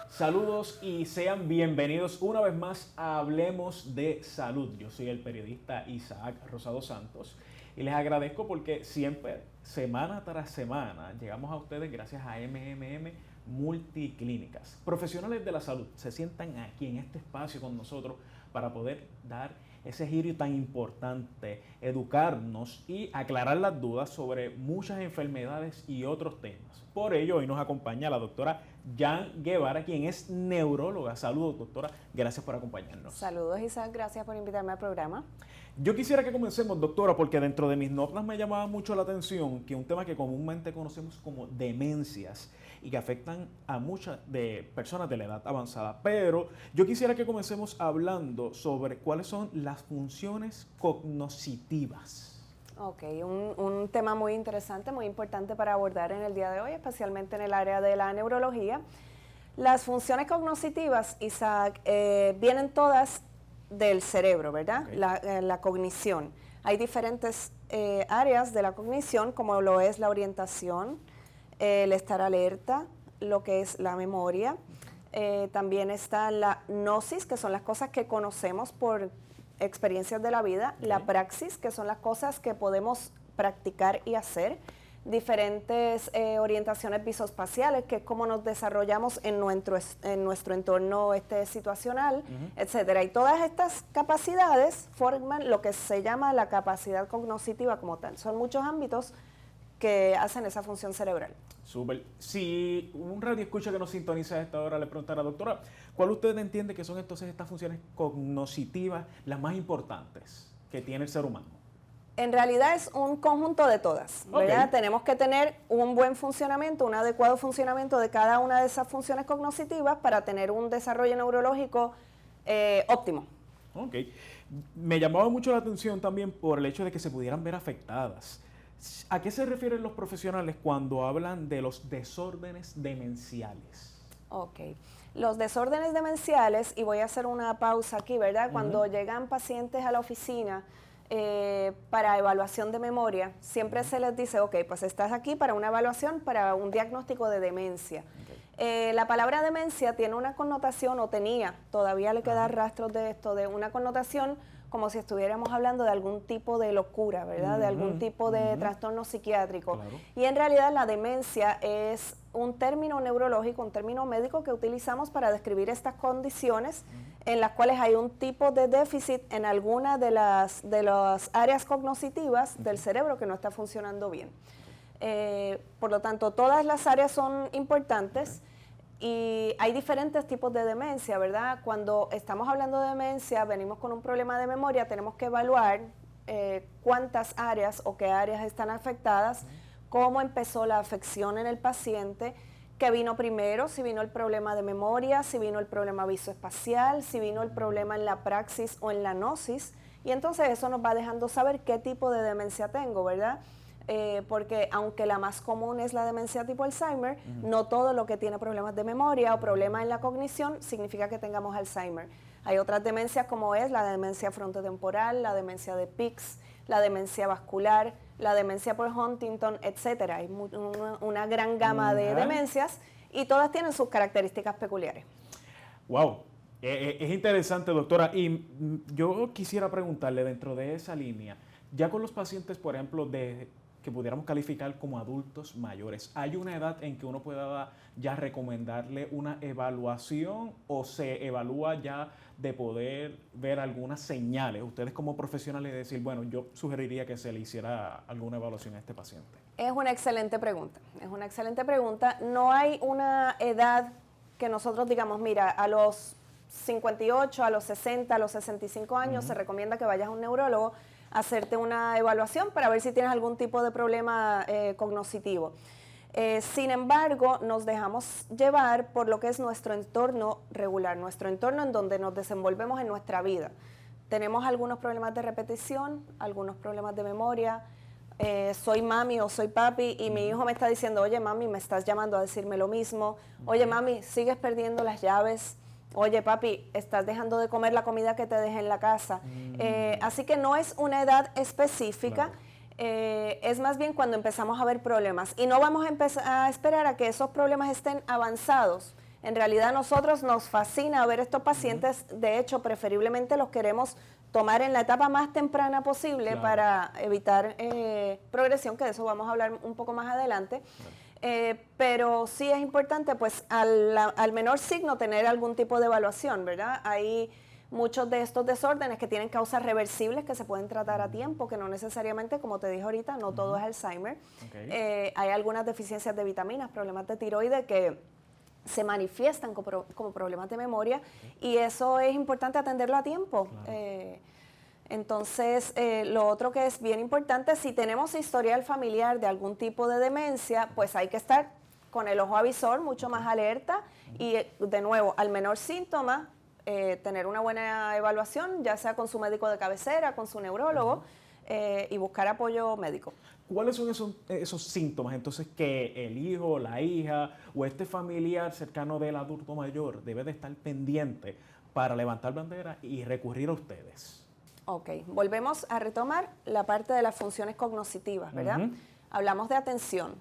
Saludos y sean bienvenidos una vez más a Hablemos de Salud. Yo soy el periodista Isaac Rosado Santos y les agradezco porque siempre, semana tras semana, llegamos a ustedes gracias a MMM Multiclínicas. Profesionales de la salud se sientan aquí en este espacio con nosotros para poder dar ese giro tan importante, educarnos y aclarar las dudas sobre muchas enfermedades y otros temas. Por ello, hoy nos acompaña la doctora Jan Guevara, quien es neuróloga. Saludos, doctora. Gracias por acompañarnos. Saludos, Isaac. Gracias por invitarme al programa. Yo quisiera que comencemos, doctora, porque dentro de mis notas me llamaba mucho la atención que un tema que comúnmente conocemos como demencias y que afectan a muchas de personas de la edad avanzada. Pero yo quisiera que comencemos hablando sobre cuáles son las funciones cognitivas. Ok, un tema muy interesante, muy importante para abordar en el día de hoy, especialmente en el área de la neurología. Las funciones cognitivas, Isaac, vienen todas del cerebro, ¿verdad? Okay. La cognición. Hay diferentes áreas de la cognición, como lo es la orientación, el estar alerta, lo que es la memoria. También está la gnosis, que son las cosas que conocemos por experiencias de la vida, okay. La praxis, que son las cosas que podemos practicar y hacer, diferentes orientaciones visoespaciales, que es como nos desarrollamos en nuestro entorno situacional, etcétera. Y todas estas capacidades forman lo que se llama la capacidad cognitiva como tal. Son muchos ámbitos que hacen esa función cerebral. Súper. Si un radio escucha que nos sintoniza a esta hora, le preguntara, doctora, ¿cuál usted entiende que son entonces estas funciones cognitivas las más importantes que tiene el ser humano? En realidad es un conjunto de todas, ¿verdad? Okay. Tenemos que tener un buen funcionamiento, un adecuado funcionamiento de cada una de esas funciones cognitivas para tener un desarrollo neurológico óptimo. Ok. Me llamaba mucho la atención también por el hecho de que se pudieran ver afectadas. ¿A qué se refieren los profesionales cuando hablan de los desórdenes demenciales? Ok. Los desórdenes demenciales, y voy a hacer una pausa aquí, ¿verdad? Cuando llegan pacientes a la oficina para evaluación de memoria, siempre se les dice, ok, pues estás aquí para una evaluación, para un diagnóstico de demencia. Okay. La palabra demencia tiene una connotación, o tenía, todavía le queda rastros de esto, de una connotación como si estuviéramos hablando de algún tipo de locura, ¿verdad? De algún tipo de trastorno psiquiátrico. Claro. Y en realidad la demencia es un término neurológico, un término médico que utilizamos para describir estas condiciones en las cuales hay un tipo de déficit en alguna de las áreas cognitivas del cerebro que no está funcionando bien. Por lo tanto, todas las áreas son importantes. Y hay diferentes tipos de demencia, ¿verdad? Cuando estamos hablando de demencia, venimos con un problema de memoria, tenemos que evaluar cuántas áreas o qué áreas están afectadas, cómo empezó la afección en el paciente, qué vino primero, si vino el problema de memoria, si vino el problema visoespacial, si vino el problema en la praxis o en la gnosis, y entonces eso nos va dejando saber qué tipo de demencia tengo, ¿verdad? Porque aunque la más común es la demencia tipo Alzheimer, no todo lo que tiene problemas de memoria o problemas en la cognición significa que tengamos Alzheimer. Hay otras demencias como es la demencia frontotemporal, la demencia de Pick's, la demencia vascular, la demencia por Huntington, etcétera. Hay una gran gama de demencias y todas tienen sus características peculiares. Wow, es interesante, doctora. Y yo quisiera preguntarle dentro de esa línea, ya con los pacientes, por ejemplo, que pudiéramos calificar como adultos mayores, ¿hay una edad en que uno pueda ya recomendarle una evaluación o se evalúa ya de poder ver algunas señales? Ustedes como profesionales decir, bueno, yo sugeriría que se le hiciera alguna evaluación a este paciente. Es una excelente pregunta, es una excelente pregunta. No hay una edad que nosotros digamos, mira, a los 58, a los 60, a los 65 años se recomienda que vayas a un neurólogo hacerte una evaluación para ver si tienes algún tipo de problema cognitivo. Sin embargo, nos dejamos llevar por lo que es nuestro entorno regular, nuestro entorno en donde nos desenvolvemos en nuestra vida. Tenemos algunos problemas de repetición, algunos problemas de memoria. Soy mami o soy papi y mi hijo me está diciendo, oye mami, me estás llamando a decirme lo mismo. Oye mami, sigues perdiendo las llaves Oye, papi, estás dejando de comer la comida que te dejé en la casa. Así que no es una edad específica. Claro. Es más bien cuando empezamos a ver problemas. Y no vamos a empezar a esperar a que esos problemas estén avanzados. En realidad a nosotros nos fascina ver estos pacientes. De hecho, preferiblemente los queremos tomar en la etapa más temprana posible, claro, para evitar progresión, que de eso vamos a hablar un poco más adelante. Claro. Pero sí es importante, pues, al menor signo tener algún tipo de evaluación, ¿verdad? Hay muchos de estos desórdenes que tienen causas reversibles que se pueden tratar a tiempo, que no necesariamente, como te dije ahorita, no todo es Alzheimer. Okay. Hay algunas deficiencias de vitaminas, problemas de tiroides que se manifiestan como problemas de memoria, y eso es importante atenderlo a tiempo. Claro. Entonces, lo otro que es bien importante, si tenemos historial familiar de algún tipo de demencia, pues hay que estar con el ojo avisor mucho más alerta y, de nuevo, al menor síntoma, tener una buena evaluación, ya sea con su médico de cabecera, con su neurólogo, y buscar apoyo médico. ¿Cuáles son esos síntomas entonces que el hijo, la hija o este familiar cercano del adulto mayor debe de estar pendiente para levantar bandera y recurrir a ustedes? Ok, volvemos a retomar la parte de las funciones cognitivas, ¿verdad? Hablamos de atención.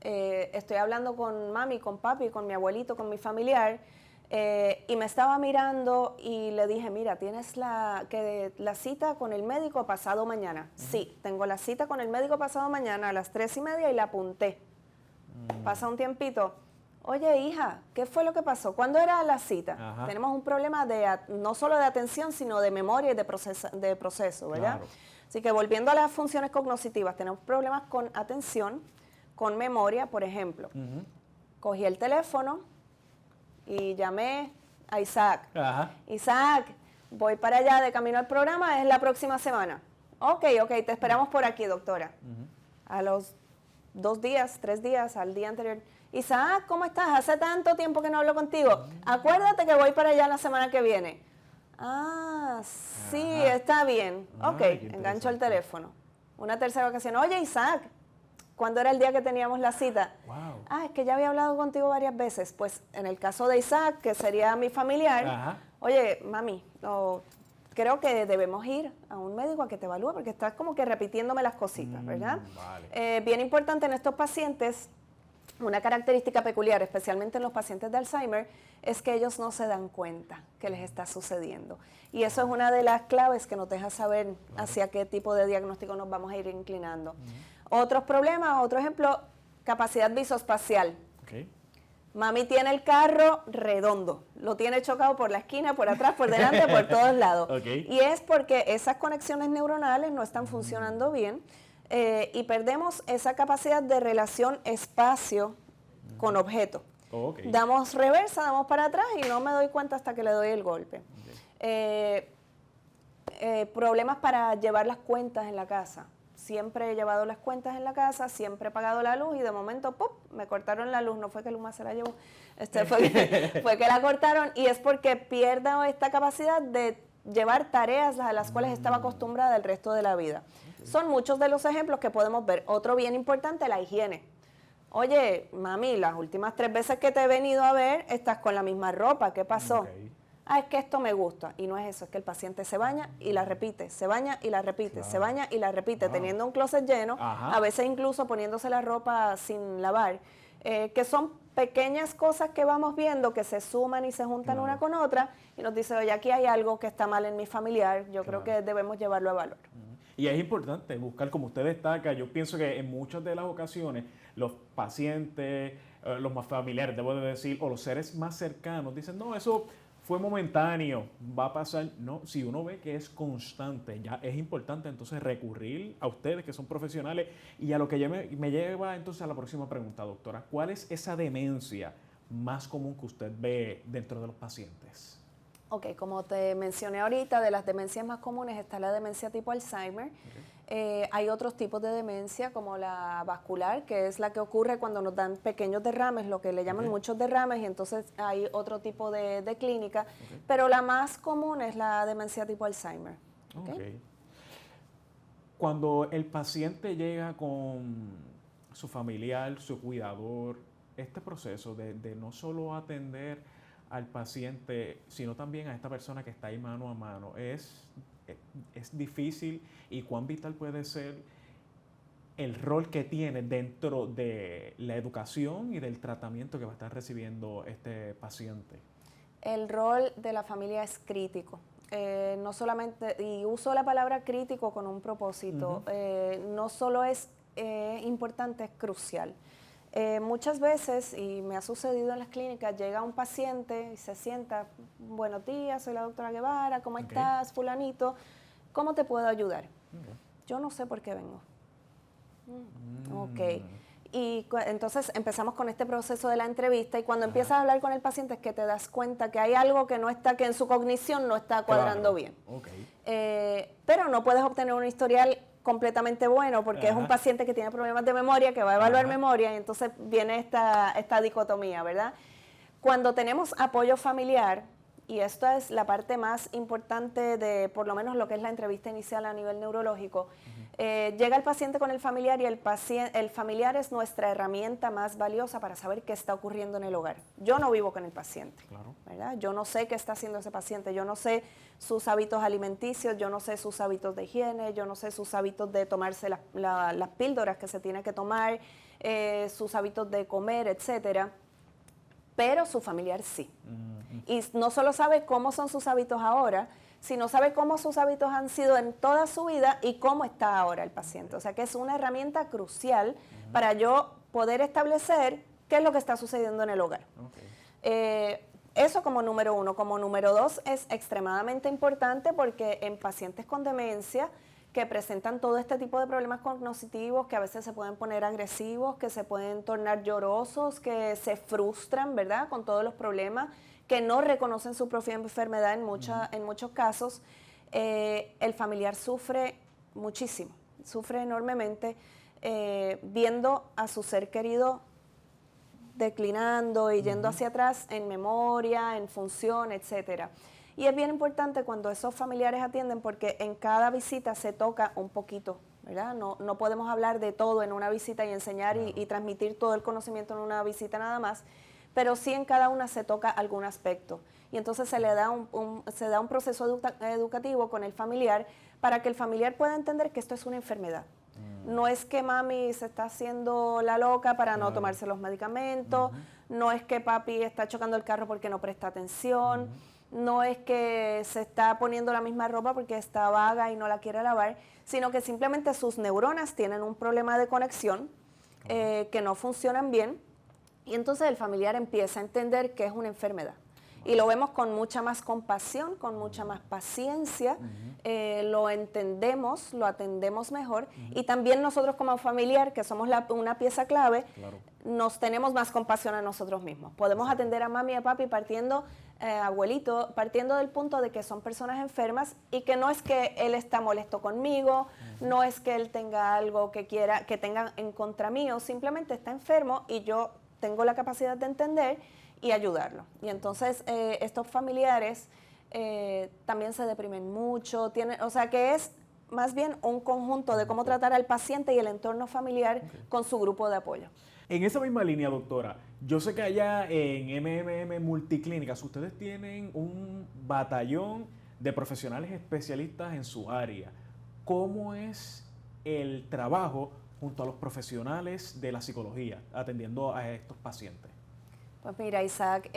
Estoy hablando con mami, con papi, con mi abuelito, con mi familiar, y me estaba mirando y le dije, mira, ¿tienes la cita con el médico pasado mañana? Sí, tengo la cita con el médico pasado mañana a las 3:30 y la apunté. Pasa un tiempito. Oye, hija, ¿qué fue lo que pasó? ¿Cuándo era la cita? Ajá. Tenemos un problema no solo de atención, sino de memoria y de proceso, ¿verdad? Claro. Así que volviendo a las funciones cognitivas, tenemos problemas con atención, con memoria, por ejemplo. Cogí el teléfono y llamé a Isaac. Ajá. Isaac, voy para allá de camino al programa, es la próxima semana. Ok, te esperamos por aquí, doctora. A los 2 días, 3 días, al día anterior. Isaac, ¿cómo estás? Hace tanto tiempo que no hablo contigo. Acuérdate que voy para allá la semana que viene. Ah, sí, está bien. Ok, engancho el teléfono. Una tercera ocasión. Oye, Isaac, ¿cuándo era el día que teníamos la cita? Wow. Es que ya había hablado contigo varias veces. Pues en el caso de Isaac, que sería mi familiar, oye, mami, creo que debemos ir a un médico a que te evalúe porque estás como que repitiéndome las cositas, ¿verdad? Vale. Bien importante en estos pacientes, una característica peculiar, especialmente en los pacientes de Alzheimer, es que ellos no se dan cuenta que les está sucediendo. Y eso es una de las claves que nos deja saber hacia qué tipo de diagnóstico nos vamos a ir inclinando. Otros problemas, otro ejemplo, capacidad visoespacial. Okay. Mami tiene el carro redondo, lo tiene chocado por la esquina, por atrás, por delante, por todos lados. Okay. Y es porque esas conexiones neuronales no están funcionando bien, y perdemos esa capacidad de relación espacio con objeto. Okay. Damos reversa, damos para atrás y no me doy cuenta hasta que le doy el golpe. Okay. Problemas para llevar las cuentas en la casa. Siempre he llevado las cuentas en la casa, siempre he pagado la luz y de momento, ¡pum!, me cortaron la luz. No fue que Luma se la llevó, fue que la cortaron, y es porque pierdo esta capacidad de llevar tareas a las cuales estaba acostumbrada el resto de la vida. Okay. Son muchos de los ejemplos que podemos ver. Otro bien importante, la higiene. Oye, mami, las últimas 3 veces que te he venido a ver, estás con la misma ropa. ¿Qué pasó? Okay. Es que esto me gusta. Y no es eso, es que el paciente se baña y la repite, se baña y la repite, claro, se baña y la repite, teniendo un closet lleno, a veces incluso poniéndose la ropa sin lavar, que son pequeñas cosas que vamos viendo que se suman y se juntan, claro, una con otra, y nos dice, oye, aquí hay algo que está mal en mi familiar, yo, claro, creo que debemos llevarlo a valor. Y es importante buscar, como usted destaca, yo pienso que en muchas de las ocasiones los pacientes, los más familiares, debo de decir, o los seres más cercanos, dicen, no, eso fue momentáneo, va a pasar. No, si uno ve que es constante, ya es importante entonces recurrir a ustedes que son profesionales. Y a lo que me lleva entonces a la próxima pregunta, doctora. ¿Cuál es esa demencia más común que usted ve dentro de los pacientes? Ok, como te mencioné ahorita, de las demencias más comunes está la demencia tipo Alzheimer. Okay. Hay otros tipos de demencia, como la vascular, que es la que ocurre cuando nos dan pequeños derrames, lo que le llaman, okay, muchos derrames, y entonces hay otro tipo de clínica. Okay. Pero la más común es la demencia tipo Alzheimer. Okay. Okay. Cuando el paciente llega con su familiar, su cuidador, este proceso de no solo atender al paciente, sino también a esta persona que está ahí mano a mano? ¿Es difícil y cuán vital puede ser el rol que tiene dentro de la educación y del tratamiento que va a estar recibiendo este paciente? El rol de la familia es crítico. No solamente, y uso la palabra crítico con un propósito, no solo es importante, es crucial. Muchas veces, y me ha sucedido en las clínicas, llega un paciente y se sienta, buenos días, soy la doctora Guevara, ¿cómo estás, fulanito? ¿Cómo te puedo ayudar? Yo no sé por qué vengo. Ok. Y entonces empezamos con este proceso de la entrevista y cuando empiezas a hablar con el paciente es que te das cuenta que hay algo que no está, que en su cognición no está cuadrando bien. Pero no puedes obtener un historial completamente bueno porque es un paciente que tiene problemas de memoria, que va a evaluar memoria y entonces viene esta dicotomía, ¿verdad? Cuando tenemos apoyo familiar, y esto es la parte más importante de por lo menos lo que es la entrevista inicial a nivel neurológico, llega el paciente con el familiar y el familiar es nuestra herramienta más valiosa para saber qué está ocurriendo en el hogar. Yo no vivo con el paciente, ¿verdad? Yo no sé qué está haciendo ese paciente, yo no sé sus hábitos alimenticios, yo no sé sus hábitos de higiene, yo no sé sus hábitos de tomarse las píldoras que se tiene que tomar, sus hábitos de comer, etcétera. Pero su familiar sí. Y no solo sabe cómo son sus hábitos ahora, sino sabe cómo sus hábitos han sido en toda su vida y cómo está ahora el paciente. O sea que es una herramienta crucial para yo poder establecer qué es lo que está sucediendo en el hogar. Eso como número uno. Como número dos es extremadamente importante porque en pacientes con demencia que presentan todo este tipo de problemas cognitivos, que a veces se pueden poner agresivos, que se pueden tornar llorosos, que se frustran, ¿verdad?, con todos los problemas, que no reconocen su propia enfermedad en muchos casos, el familiar sufre muchísimo, sufre enormemente viendo a su ser querido declinando y yendo hacia atrás en memoria, en función, etcétera. Y es bien importante cuando esos familiares atienden porque en cada visita se toca un poquito, ¿verdad? No podemos hablar de todo en una visita y enseñar y transmitir todo el conocimiento en una visita nada más, pero sí en cada una se toca algún aspecto. Y entonces se le da un proceso educativo con el familiar para que el familiar pueda entender que esto es una enfermedad. No es que mami se está haciendo la loca para no tomarse los medicamentos, no es que papi está chocando el carro porque no presta atención, no es que se está poniendo la misma ropa porque está vaga y no la quiere lavar, sino que simplemente sus neuronas tienen un problema de conexión que no funcionan bien y entonces el familiar empieza a entender que es una enfermedad. Y lo vemos con mucha más compasión, con mucha más paciencia, lo entendemos, lo atendemos mejor y también nosotros como familiar, que somos una pieza clave, nos tenemos más compasión a nosotros mismos. Podemos atender a mami y a papi abuelito, partiendo del punto de que son personas enfermas y que no es que él está molesto conmigo, no es que él tenga algo que tenga en contra mío, simplemente está enfermo y yo tengo la capacidad de entender y ayudarlo. Y entonces estos familiares también se deprimen mucho, o sea que es más bien un conjunto de cómo tratar al paciente y el entorno familiar con su grupo de apoyo. En esa misma línea, doctora, yo sé que allá en MMM Multiclínicas ustedes tienen un batallón de profesionales especialistas en su área. ¿Cómo es el trabajo junto a los profesionales de la psicología atendiendo a estos pacientes? Pues mira, Isaac,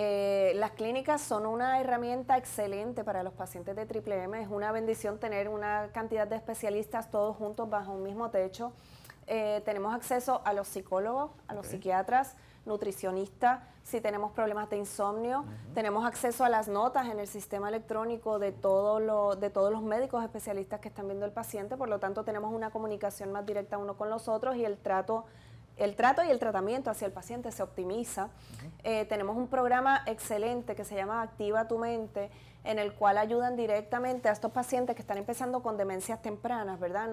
las clínicas son una herramienta excelente para los pacientes de Triple M. Es una bendición tener una cantidad de especialistas todos juntos bajo un mismo techo. Tenemos acceso a los psicólogos, a los psiquiatras, nutricionistas, si tenemos problemas de insomnio. Tenemos acceso a las notas en el sistema electrónico de todos los médicos especialistas que están viendo el paciente. Por lo tanto, tenemos una comunicación más directa uno con los otros y el trato y el tratamiento hacia el paciente se optimiza. Tenemos un programa excelente que se llama Activa tu Mente, en el cual ayudan directamente a estos pacientes que están empezando con demencias tempranas, ¿verdad?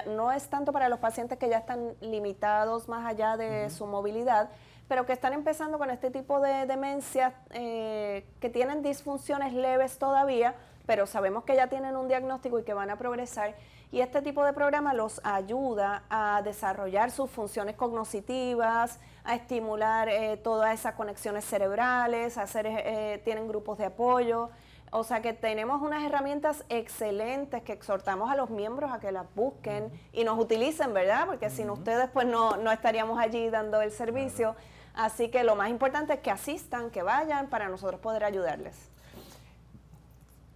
No es tanto para los pacientes que ya están limitados más allá de su movilidad, pero que están empezando con este tipo de demencia, que tienen disfunciones leves todavía, pero sabemos que ya tienen un diagnóstico y que van a progresar. Y este tipo de programa los ayuda a desarrollar sus funciones cognitivas, a estimular todas esas conexiones cerebrales, tienen grupos de apoyo. O sea que tenemos unas herramientas excelentes que exhortamos a los miembros a que las busquen y nos utilicen, ¿verdad? Porque sin ustedes pues no estaríamos allí dando el servicio. Claro. Así que lo más importante es que asistan, que vayan para nosotros poder ayudarles.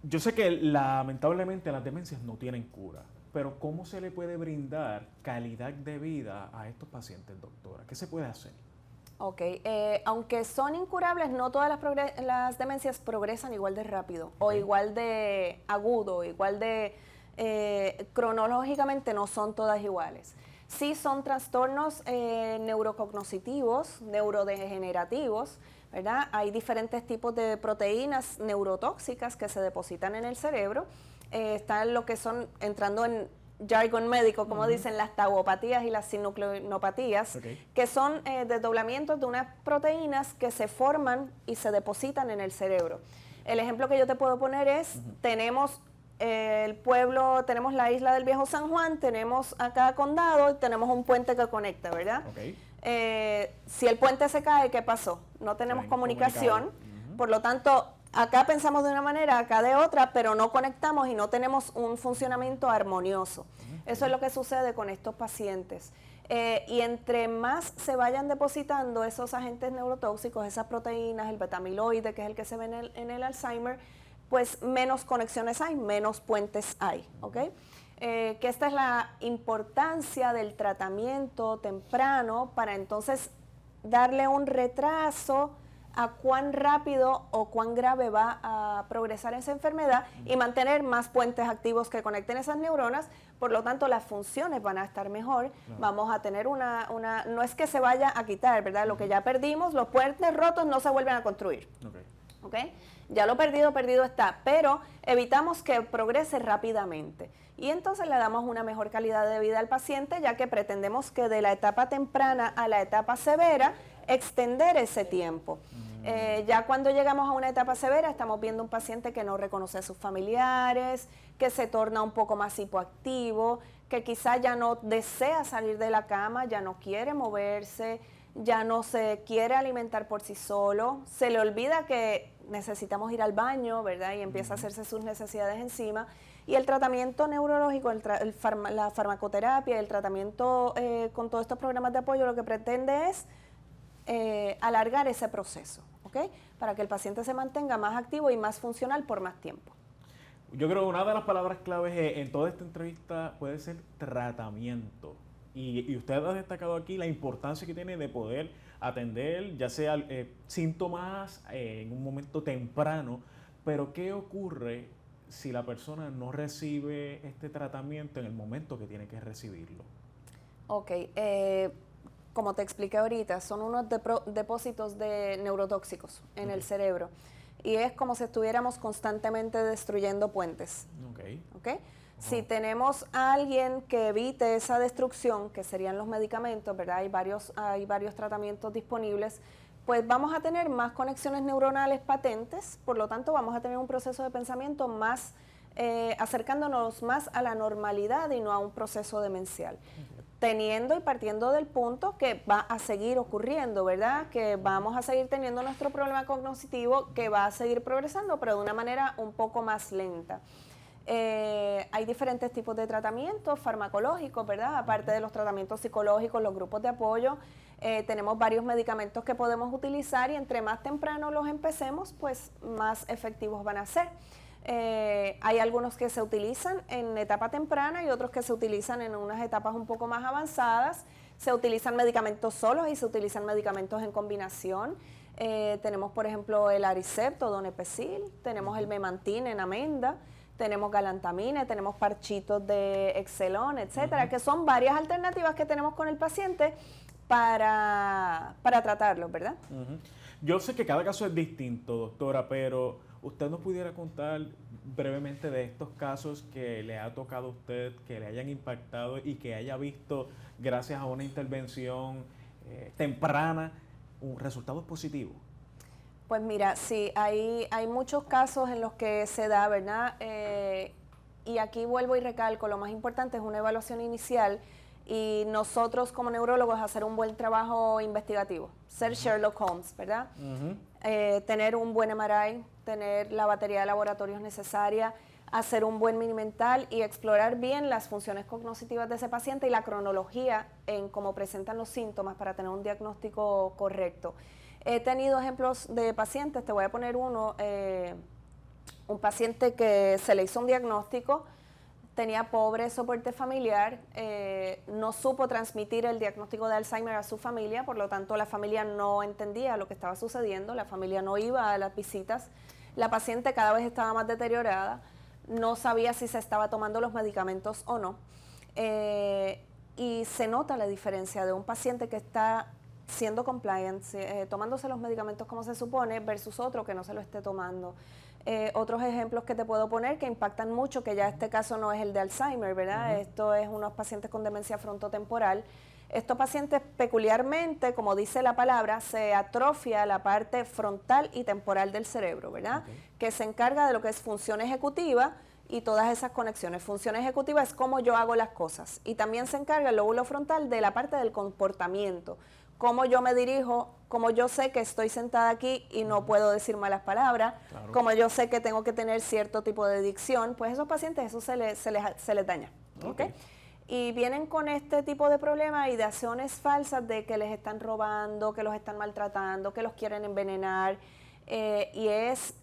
Yo sé que lamentablemente las demencias no tienen cura, pero ¿cómo se le puede brindar calidad de vida a estos pacientes, doctora? ¿Qué se puede hacer? Ok, aunque son incurables, no todas las demencias progresan igual de rápido o igual de agudo, igual de cronológicamente no son todas iguales. Sí son trastornos neurocognitivos, neurodegenerativos, ¿verdad? Hay diferentes tipos de proteínas neurotóxicas que se depositan en el cerebro. Están lo que son, entrando en jargon médico, como dicen, las tauopatías y las sinucleinopatías, que son desdoblamientos de unas proteínas que se forman y se depositan en el cerebro. El ejemplo que yo te puedo poner es, tenemos el pueblo, tenemos la isla del Viejo San Juan, tenemos a cada condado y tenemos un puente que conecta, ¿verdad? Si el puente se cae, ¿qué pasó? No tenemos comunicación, por lo tanto, acá pensamos de una manera, acá de otra, pero no conectamos y no tenemos un funcionamiento armonioso. Eso es lo que sucede con estos pacientes. Y entre más se vayan depositando esos agentes neurotóxicos, esas proteínas, el beta-amiloide, que es el que se ve en el Alzheimer, pues menos conexiones hay, menos puentes hay, ¿ok? Que esta es la importancia del tratamiento temprano para entonces darle un retraso a cuán rápido o cuán grave va a progresar esa enfermedad y mantener más puentes activos que conecten esas neuronas, por lo tanto las funciones van a estar mejor, vamos a tener no es que se vaya a quitar, ¿verdad? Lo que ya perdimos, los puentes rotos no se vuelven a construir. ¿Okay? Ya lo perdido está, pero evitamos que progrese rápidamente. Y entonces le damos una mejor calidad de vida al paciente, ya que pretendemos que de la etapa temprana a la etapa severa, extender ese tiempo. Ya cuando llegamos a una etapa severa, estamos viendo un paciente que no reconoce a sus familiares, que se torna un poco más hipoactivo, que quizá ya no desea salir de la cama, ya no quiere moverse, ya no se quiere alimentar por sí solo, se le olvida que necesitamos ir al baño, ¿verdad? Y empieza a hacerse sus necesidades encima. Y el tratamiento neurológico, la farmacoterapia, el tratamiento con todos estos programas de apoyo, lo que pretende es alargar ese proceso, ¿ok? Para que el paciente se mantenga más activo y más funcional por más tiempo. Yo creo que una de las palabras claves en toda esta entrevista puede ser tratamiento. Y usted ha destacado aquí la importancia que tiene de poder atender, ya sea síntomas en un momento temprano, pero ¿qué ocurre si la persona no recibe este tratamiento en el momento que tiene que recibirlo? Ok, como te expliqué ahorita, son unos depósitos de neurotóxicos en el cerebro y es como si estuviéramos constantemente destruyendo puentes. ¿Okay? Si tenemos a alguien que evite esa destrucción, que serían los medicamentos, ¿verdad? Hay varios tratamientos disponibles, pues vamos a tener más conexiones neuronales patentes, por lo tanto vamos a tener un proceso de pensamiento más, acercándonos más a la normalidad y no a un proceso demencial. Teniendo y partiendo del punto que va a seguir ocurriendo, ¿verdad? Que vamos a seguir teniendo nuestro problema cognitivo, que va a seguir progresando, pero de una manera un poco más lenta. Hay diferentes tipos de tratamientos farmacológicos, ¿verdad? Aparte de los tratamientos psicológicos, los grupos de apoyo, tenemos varios medicamentos que podemos utilizar y entre más temprano los empecemos, pues más efectivos van a ser. Hay algunos que se utilizan en etapa temprana y otros que se utilizan en unas etapas un poco más avanzadas. Se utilizan medicamentos solos y se utilizan medicamentos en combinación. Tenemos, por ejemplo, el Aricept o Donepezil, tenemos el Memantin en amenda, tenemos galantamina, tenemos parchitos de Excelon, etcétera, que son varias alternativas que tenemos con el paciente para tratarlos, ¿verdad? Yo sé que cada caso es distinto, doctora, pero ¿usted nos pudiera contar brevemente de estos casos que le ha tocado a usted, que le hayan impactado y que haya visto, gracias a una intervención temprana, resultados positivos? Pues mira, sí, hay muchos casos en los que se da, ¿verdad? Y aquí vuelvo y recalco, lo más importante es una evaluación inicial y nosotros como neurólogos hacer un buen trabajo investigativo, ser Sherlock Holmes, ¿verdad? Tener un buen MRI, tener la batería de laboratorios necesaria, hacer un buen mini mental y explorar bien las funciones cognitivas de ese paciente y la cronología en cómo presentan los síntomas para tener un diagnóstico correcto. He tenido ejemplos de pacientes, te voy a poner uno, un paciente que se le hizo un diagnóstico, tenía pobre soporte familiar, no supo transmitir el diagnóstico de Alzheimer a su familia, por lo tanto la familia no entendía lo que estaba sucediendo, la familia no iba a las visitas, la paciente cada vez estaba más deteriorada, no sabía si se estaba tomando los medicamentos o no, y se nota la diferencia de un paciente que está siendo compliant, tomándose los medicamentos como se supone, versus otro que no se lo esté tomando. Otros ejemplos que te puedo poner que impactan mucho, que ya este caso no es el de Alzheimer, ¿verdad? Esto es unos pacientes con demencia frontotemporal. Estos pacientes peculiarmente, como dice la palabra, se atrofia la parte frontal y temporal del cerebro, ¿verdad? Que se encarga de lo que es función ejecutiva y todas esas conexiones. Función ejecutiva es cómo yo hago las cosas y también se encarga el lóbulo frontal de la parte del comportamiento, cómo yo me dirijo, cómo yo sé que estoy sentada aquí y no puedo decir malas palabras, cómo yo sé que tengo que tener cierto tipo de dicción, pues esos pacientes eso se les daña. ¿Okay? Y vienen con este tipo de problemas, ideaciones falsas de que les están robando, que los están maltratando, que los quieren envenenar, y es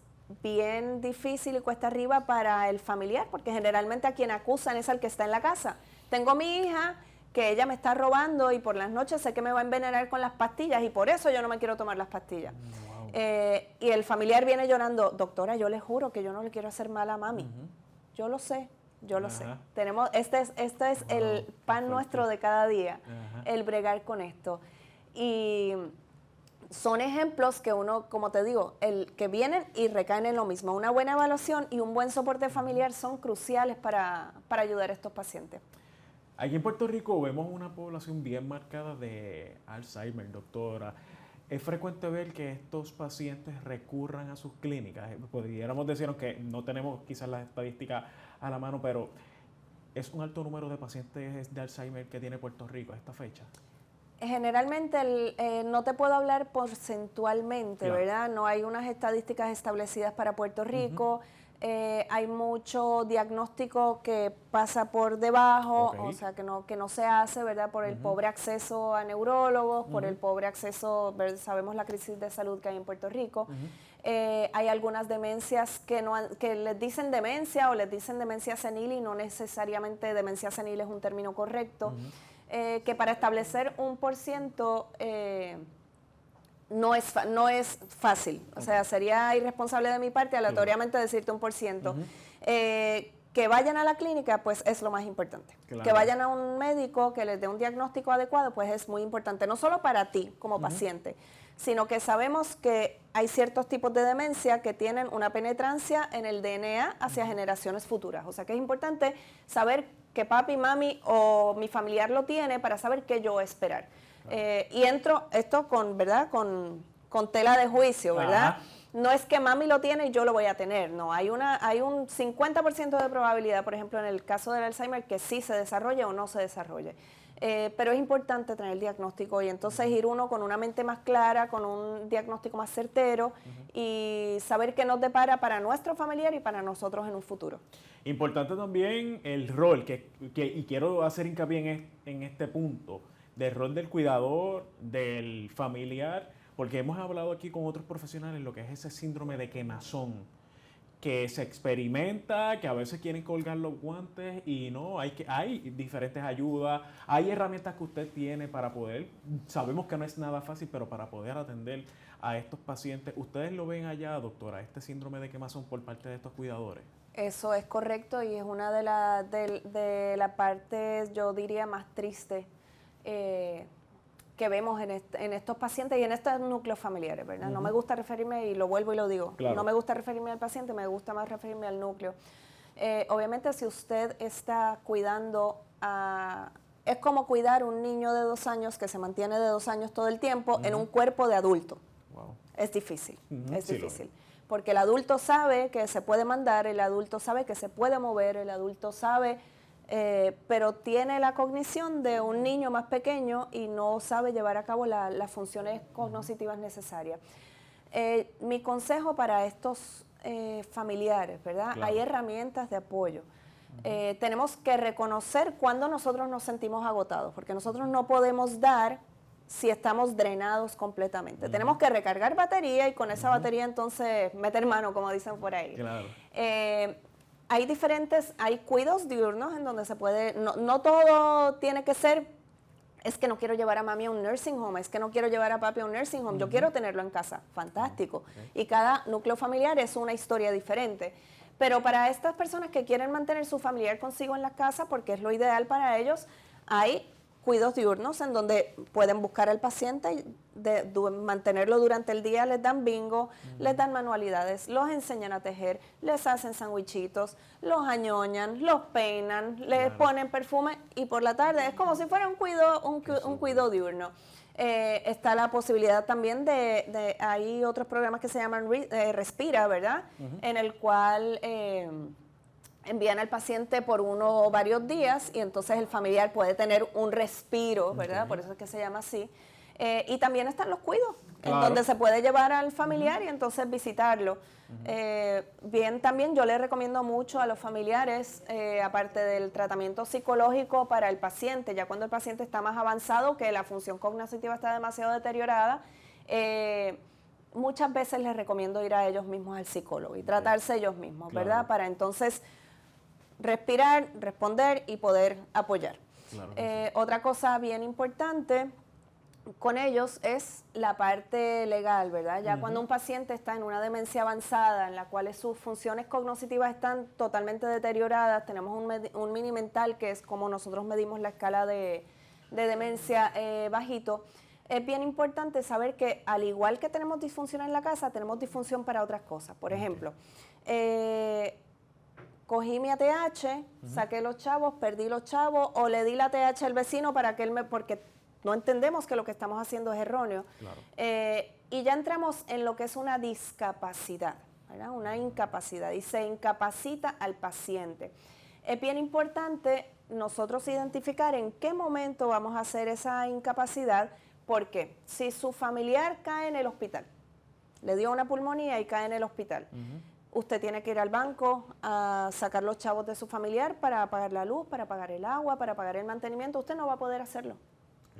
bien difícil y cuesta arriba para el familiar, porque generalmente a quien acusan es al que está en la casa. Tengo mi hija que ella me está robando y por las noches sé que me va a envenenar con las pastillas y por eso yo no me quiero tomar las pastillas. Y el familiar viene llorando, doctora, yo le juro que yo no le quiero hacer mal a mami. Yo lo sé, yo lo sé. Tenemos, este es el pan nuestro de cada día, el bregar con esto. Y son ejemplos que uno, como te digo, que vienen y recaen en lo mismo. Una buena evaluación y un buen soporte familiar son cruciales para ayudar a estos pacientes. Aquí en Puerto Rico vemos una población bien marcada de Alzheimer, doctora. Es frecuente ver que estos pacientes recurran a sus clínicas. Pudiéramos decir, aunque no tenemos quizás las estadísticas a la mano, pero ¿es un alto número de pacientes de Alzheimer que tiene Puerto Rico a esta fecha? Generalmente no te puedo hablar porcentualmente, ¿verdad? No hay unas estadísticas establecidas para Puerto Rico. Hay mucho diagnóstico que pasa por debajo, o sea, que no se hace, ¿verdad? Por el pobre acceso a neurólogos, por el pobre acceso, sabemos la crisis de salud que hay en Puerto Rico. Hay algunas demencias que les dicen demencia o les dicen demencia senil y no necesariamente demencia senil es un término correcto, que para establecer un %, no es fácil, o sea, sería irresponsable de mi parte aleatoriamente decirte un %. Que vayan a la clínica, pues es lo más importante. Que vayan a un médico que les dé un diagnóstico adecuado, pues es muy importante, no solo para ti como paciente, sino que sabemos que hay ciertos tipos de demencia que tienen una penetrancia en el DNA hacia generaciones futuras. O sea que es importante saber que papi, mami o mi familiar lo tiene para saber qué yo esperar. Y entro esto ¿verdad? Con tela de juicio, ¿verdad? No es que mami lo tiene y yo lo voy a tener, no, hay un 50% de probabilidad, por ejemplo, en el caso del Alzheimer, que sí se desarrolle o no se desarrolle. Pero es importante tener el diagnóstico y entonces ir uno con una mente más clara, con un diagnóstico más certero y saber qué nos depara para nuestro familiar y para nosotros en un futuro. Importante también el rol, y quiero hacer hincapié en este punto, del rol del cuidador, del familiar, porque hemos hablado aquí con otros profesionales lo que es ese síndrome de quemazón, que se experimenta, que a veces quieren colgar los guantes y no, hay diferentes ayudas, hay herramientas que usted tiene para poder, sabemos que no es nada fácil, pero para poder atender a estos pacientes. ¿Ustedes lo ven allá, doctora, este síndrome de quemazón por parte de estos cuidadores? Eso es correcto y es una de las partes, yo diría, más tristes que vemos en estos pacientes y en estos núcleos familiares, ¿verdad? No me gusta referirme, y lo vuelvo y lo digo, no me gusta referirme al paciente, me gusta más referirme al núcleo. Obviamente, si usted está cuidando a es como cuidar un niño de 2 años que se mantiene de 2 años todo el tiempo en un cuerpo de adulto. Wow. Es difícil, es Sí, difícil. Porque el adulto sabe que se puede mandar, el adulto sabe que se puede mover, el adulto sabe, pero tiene la cognición de un niño más pequeño y no sabe llevar a cabo las funciones cognitivas necesarias. Mi consejo para estos familiares, ¿verdad? Claro. Hay herramientas de apoyo. Tenemos que reconocer cuando nosotros nos sentimos agotados, porque nosotros no podemos dar si estamos drenados completamente. Tenemos que recargar batería y con esa batería entonces meter mano, como dicen por ahí. Claro. Hay cuidados diurnos en donde se puede, no todo tiene que ser, es que no quiero llevar a mami a un nursing home, es que no quiero llevar a papi a un nursing home, yo quiero tenerlo en casa, fantástico. Y cada núcleo familiar es una historia diferente. Pero para estas personas que quieren mantener su familiar consigo en la casa, porque es lo ideal para ellos, hay cuidados diurnos en donde pueden buscar al paciente, mantenerlo durante el día, les dan bingo, les dan manualidades, los enseñan a tejer, les hacen sandwichitos, los añoñan, los peinan, les ponen perfume y por la tarde es como si fuera un cuidado diurno. Está la posibilidad también hay otros programas que se llaman Respira, ¿verdad? En el cual envían al paciente por uno o varios días y entonces el familiar puede tener un respiro, ¿verdad? Por eso es que se llama así. Y también están los cuidos, en donde se puede llevar al familiar y entonces visitarlo. Bien, también yo le recomiendo mucho a los familiares, aparte del tratamiento psicológico para el paciente, ya cuando el paciente está más avanzado, que la función cognitiva está demasiado deteriorada, muchas veces les recomiendo ir a ellos mismos al psicólogo y tratarse ellos mismos, ¿verdad? Para entonces respirar, responder y poder apoyar. Otra cosa bien importante con ellos es la parte legal, ¿verdad? Ya cuando un paciente está en una demencia avanzada, en la cual sus funciones cognitivas están totalmente deterioradas, tenemos un mini mental, que es como nosotros medimos la escala de demencia bajito, es bien importante saber que al igual que tenemos disfunción en la casa, tenemos disfunción para otras cosas. Por ejemplo, cogí mi ATH, saqué los chavos, perdí los chavos, o le di la ATH al vecino para que él porque no entendemos que lo que estamos haciendo es erróneo. Y ya entramos en lo que es una discapacidad, ¿verdad? Una incapacidad, y se incapacita al paciente. Es bien importante nosotros identificar en qué momento vamos a hacer esa incapacidad, porque si su familiar cae en el hospital, le dio una pulmonía y cae en el hospital, usted tiene que ir al banco a sacar los chavos de su familiar para pagar la luz, para pagar el agua, para pagar el mantenimiento. Usted no va a poder hacerlo,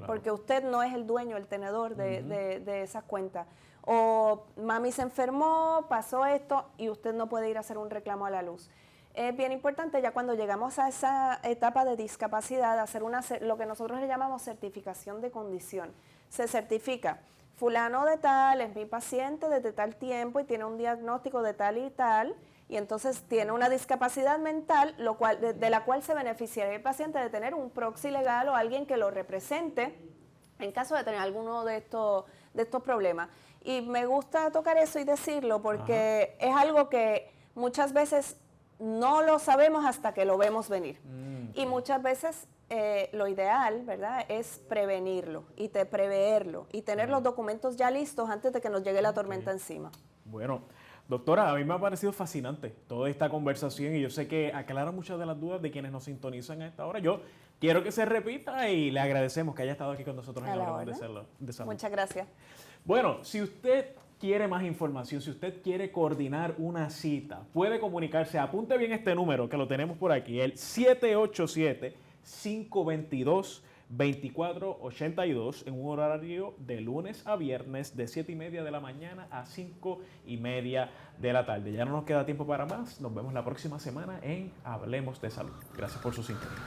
porque usted no es el dueño, el tenedor de esas cuentas. O mami se enfermó, pasó esto, y usted no puede ir a hacer un reclamo a la luz. Es bien importante ya cuando llegamos a esa etapa de discapacidad, hacer lo que nosotros le llamamos certificación de condición. Se certifica: fulano de tal es mi paciente desde tal tiempo y tiene un diagnóstico de tal y tal, y entonces tiene una discapacidad mental, de la cual se beneficiaría el paciente de tener un proxy legal o alguien que lo represente en caso de tener alguno de estos problemas. Y me gusta tocar eso y decirlo porque es algo que muchas veces no lo sabemos hasta que lo vemos venir. Y muchas veces lo ideal, ¿verdad?, es prevenirlo y preverlo y tener los documentos ya listos antes de que nos llegue la tormenta encima. Bueno, doctora, a mí me ha parecido fascinante toda esta conversación y yo sé que aclara muchas de las dudas de quienes nos sintonizan a esta hora. Yo quiero que se repita y le agradecemos que haya estado aquí con nosotros en Hablemos de Salud. Muchas gracias. Bueno, si usted quiere más información, si usted quiere coordinar una cita, puede comunicarse, apunte bien este número que lo tenemos por aquí, el 787-522-2482, en un horario de lunes a viernes de 7:30 de la mañana a 5:30 de la tarde. Ya no nos queda tiempo para más, nos vemos la próxima semana en Hablemos de Salud. Gracias por su sintonía.